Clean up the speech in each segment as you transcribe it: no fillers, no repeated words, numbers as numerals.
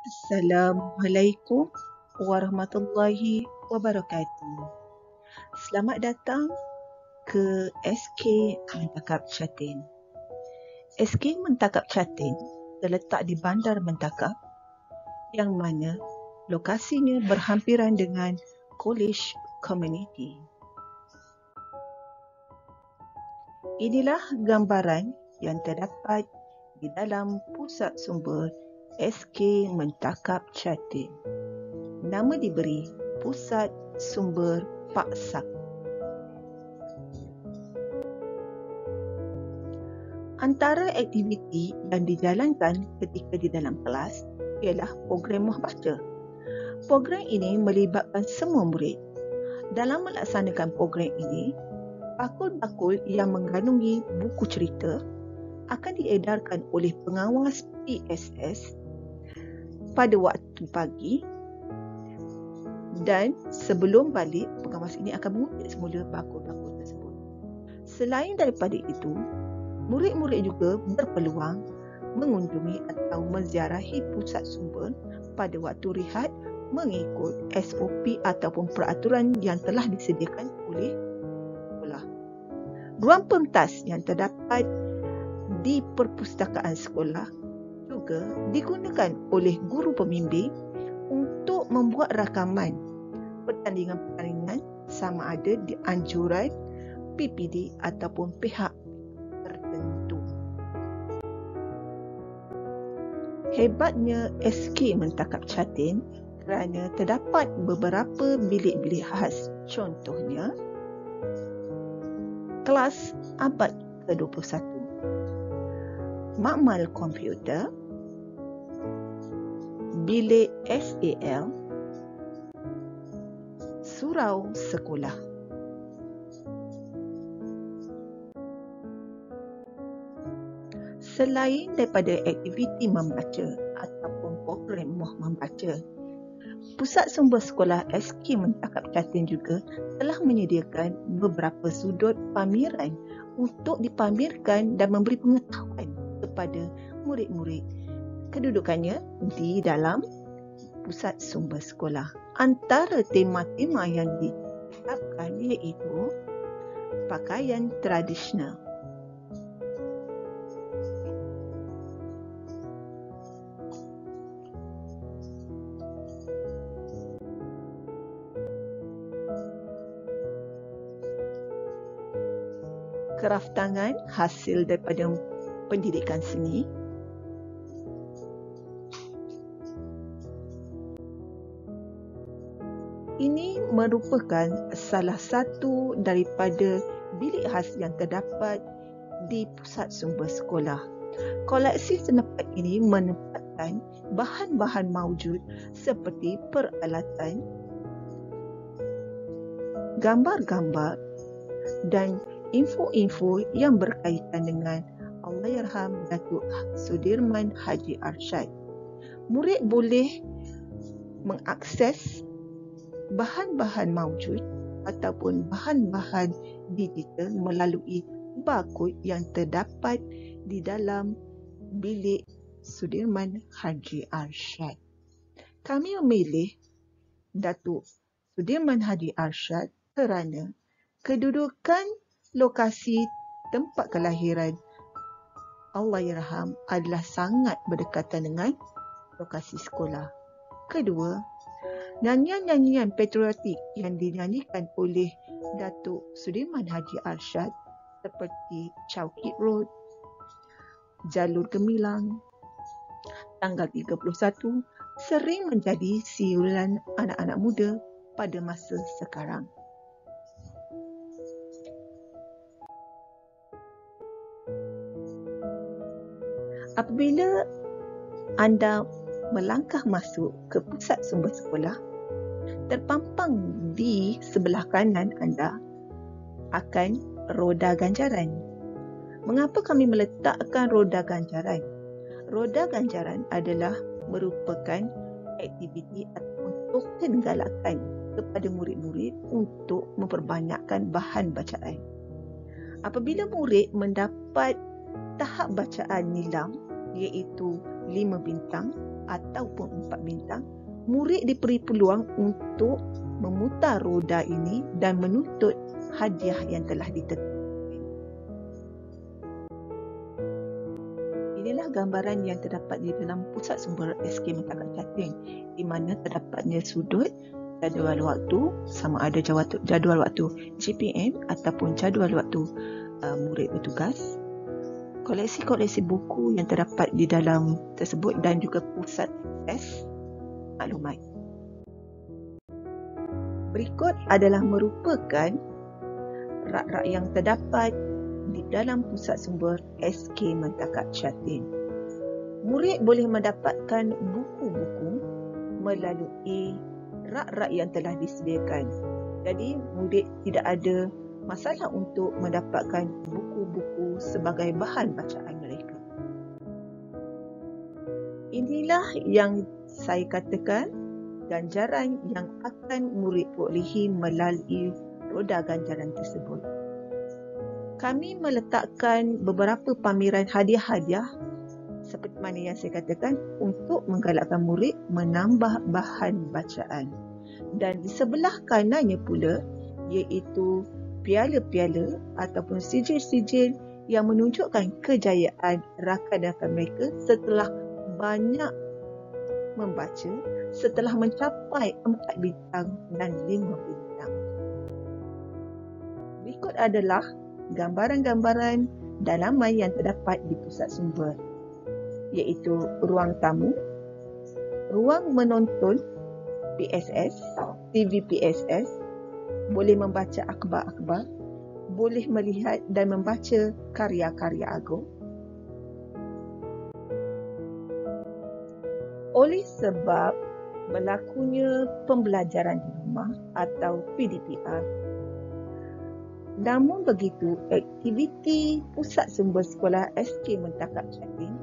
Assalamualaikum warahmatullahi wabarakatuh. Selamat datang ke SK Mentakap Catin. SK Mentakap Catin terletak di Bandar Mentakap yang mana lokasinya berhampiran dengan College Community. Inilah gambaran yang terdapat di dalam pusat sumber SK Mentakap Catin. Nama diberi Pusat Sumber Pak Sak. Antara aktiviti yang dijalankan ketika di dalam kelas ialah program muah baca. Program ini melibatkan semua murid. Dalam melaksanakan program ini, bakul-bakul yang mengandungi buku cerita akan diedarkan oleh pengawas PSS pada waktu pagi, dan sebelum balik, pengawas ini akan menguntit semula bakul-bakul tersebut. Selain daripada itu, murid-murid juga berpeluang mengunjungi atau menziarahi pusat sumber pada waktu rehat mengikut SOP ataupun peraturan yang telah disediakan oleh sekolah. Ruang pentas yang terdapat di perpustakaan sekolah juga digunakan oleh guru pembimbing untuk membuat rakaman pertandingan-pertandingan sama ada di anjuran PPD ataupun pihak tertentu. Hebatnya SK Mentakap Catin kerana terdapat beberapa bilik-bilik khas. Contohnya, kelas abad ke-21, makmal komputer, bilik SAL, surau sekolah. Selain daripada aktiviti membaca ataupun program muah membaca, Pusat Sumber Sekolah SK Mentakap Catin juga telah menyediakan beberapa sudut pameran untuk dipamerkan dan memberi pengetahuan kepada murid-murid. Kedudukannya di dalam Pusat Sumber Sekolah. Antara tema-tema yang ditetapkan iaitu pakaian tradisional, kraftangan hasil daripada pendidikan seni, ini merupakan salah satu daripada bilik khas yang terdapat di pusat sumber sekolah. Koleksi setempat ini menempatkan bahan-bahan maujud seperti peralatan, gambar-gambar dan info-info yang berkaitan dengan Allahyarham Datuk Sudirman Haji Arsyad. Murid boleh mengakses bahan-bahan maujud ataupun bahan-bahan digital melalui barkod yang terdapat di dalam bilik Sudirman Haji Arsyad. Kami memilih Datuk Sudirman Haji Arsyad kerana kedudukan lokasi tempat kelahiran Allahyarham adalah sangat berdekatan dengan lokasi sekolah. Kedua, nyanyian-nyanyian patriotik yang dinyanyikan oleh Datuk Sudirman Haji Arsyad seperti Chowkit Road, Jalur Gemilang, tanggal 31 sering menjadi siulan anak-anak muda pada masa sekarang. Apabila anda melangkah masuk ke pusat sumber sekolah, terpampang di sebelah kanan anda akan roda ganjaran. Mengapa kami meletakkan roda ganjaran? Roda ganjaran adalah merupakan aktiviti ataupun token galakan kepada murid-murid untuk memperbanyakkan bahan bacaan. Apabila murid mendapat tahap bacaan nilam iaitu 5 bintang, ataupun 4 bintang, murid diberi peluang untuk memutar roda ini dan menuntut hadiah yang telah ditetapkan. Inilah gambaran yang terdapat di dalam pusat sumber SK Mentakat Jatin, di mana terdapatnya sudut jadual waktu, sama ada jadual waktu GPM ataupun jadual waktu murid bertugas, koleksi-koleksi buku yang terdapat di dalam tersebut dan juga pusat akses maklumat. Berikut adalah merupakan rak-rak yang terdapat di dalam pusat sumber SK Mentakat Jatin. Murid boleh mendapatkan buku-buku melalui rak-rak yang telah disediakan. Jadi, murid tidak ada masalah untuk mendapatkan buku-buku sebagai bahan bacaan mereka. Inilah yang saya katakan ganjaran yang akan murid perolehi melalui roda ganjaran tersebut. Kami meletakkan beberapa pameran hadiah-hadiah seperti mana yang saya katakan untuk menggalakkan murid menambah bahan bacaan. Dan di sebelah kanannya pula iaitu piala-piala ataupun sijil-sijil yang menunjukkan kejayaan rakan-rakan mereka setelah banyak membaca, setelah mencapai 4 bintang dan 5 bintang. Berikut adalah gambaran-gambaran dalaman yang terdapat di pusat sumber, iaitu ruang tamu, ruang menonton PSS, TV PSS, boleh membaca akhbar-akhbar, boleh melihat dan membaca karya-karya agung. Oleh sebab berlakunya pembelajaran di rumah atau PDPR, namun begitu, aktiviti Pusat Sumber Sekolah SK Mentakat Jatin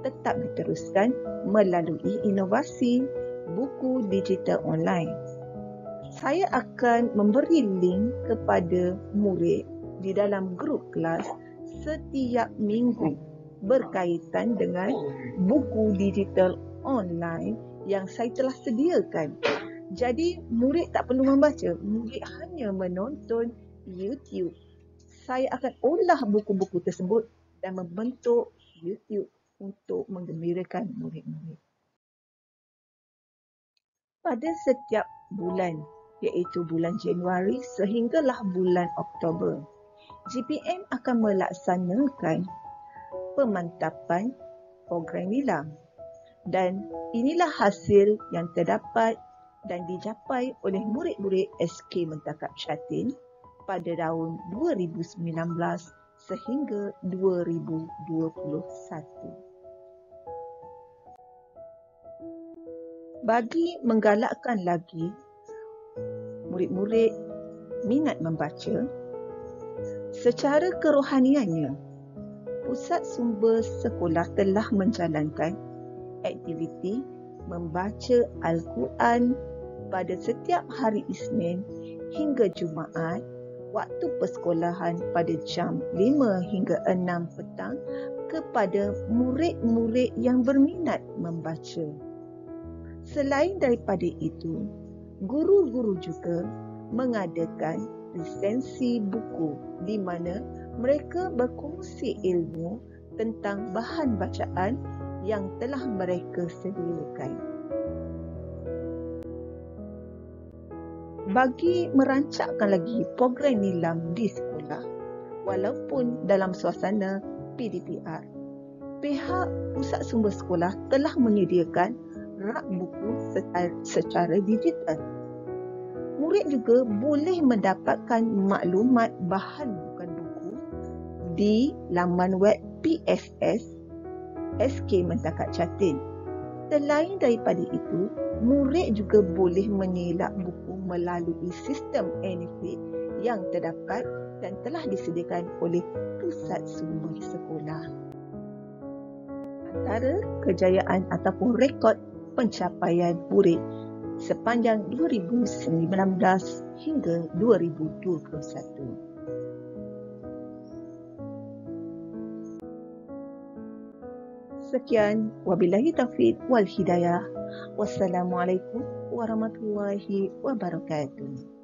tetap diteruskan melalui inovasi buku digital online. Saya akan memberi link kepada murid di dalam grup kelas setiap minggu berkaitan dengan buku digital online yang saya telah sediakan. Jadi, murid tak perlu membaca, murid hanya menonton YouTube. Saya akan olah buku-buku tersebut dan membentuk YouTube untuk menggembirakan murid-murid. Pada setiap bulan, iaitu bulan Januari sehinggalah bulan Oktober, GPM akan melaksanakan pemantapan program nilam. Dan inilah hasil yang terdapat dan dicapai oleh murid-murid SK Mentakat Jatin pada tahun 2019 sehingga 2021. Bagi menggalakkan lagi murid-murid minat membaca, secara kerohaniannya, Pusat Sumber Sekolah telah menjalankan aktiviti membaca Al-Quran pada setiap hari Isnin hingga Jumaat, waktu persekolahan pada jam 5 hingga 6 petang kepada murid-murid yang berminat membaca. Selain daripada itu, guru-guru juga mengadakan resensi buku di mana mereka berkongsi ilmu tentang bahan bacaan yang telah mereka sediakan. Bagi merancangkan lagi program nilam di sekolah, walaupun dalam suasana PDPR, pihak Pusat Sumber Sekolah telah menyediakan rak buku secara digital. Murid juga boleh mendapatkan maklumat bahan bukan buku di laman web PSS SK Mentakat Jatin. Selain daripada itu, murid juga boleh mengelak buku melalui sistem NFT yang terdapat dan telah disediakan oleh Pusat Sumber Sekolah. Antara kejayaan ataupun rekod pencapaian murid sepanjang 2019 hingga 2021. Sekian, wabillahi taufiq wal hidayah. Wassalamualaikum warahmatullahi wabarakatuh.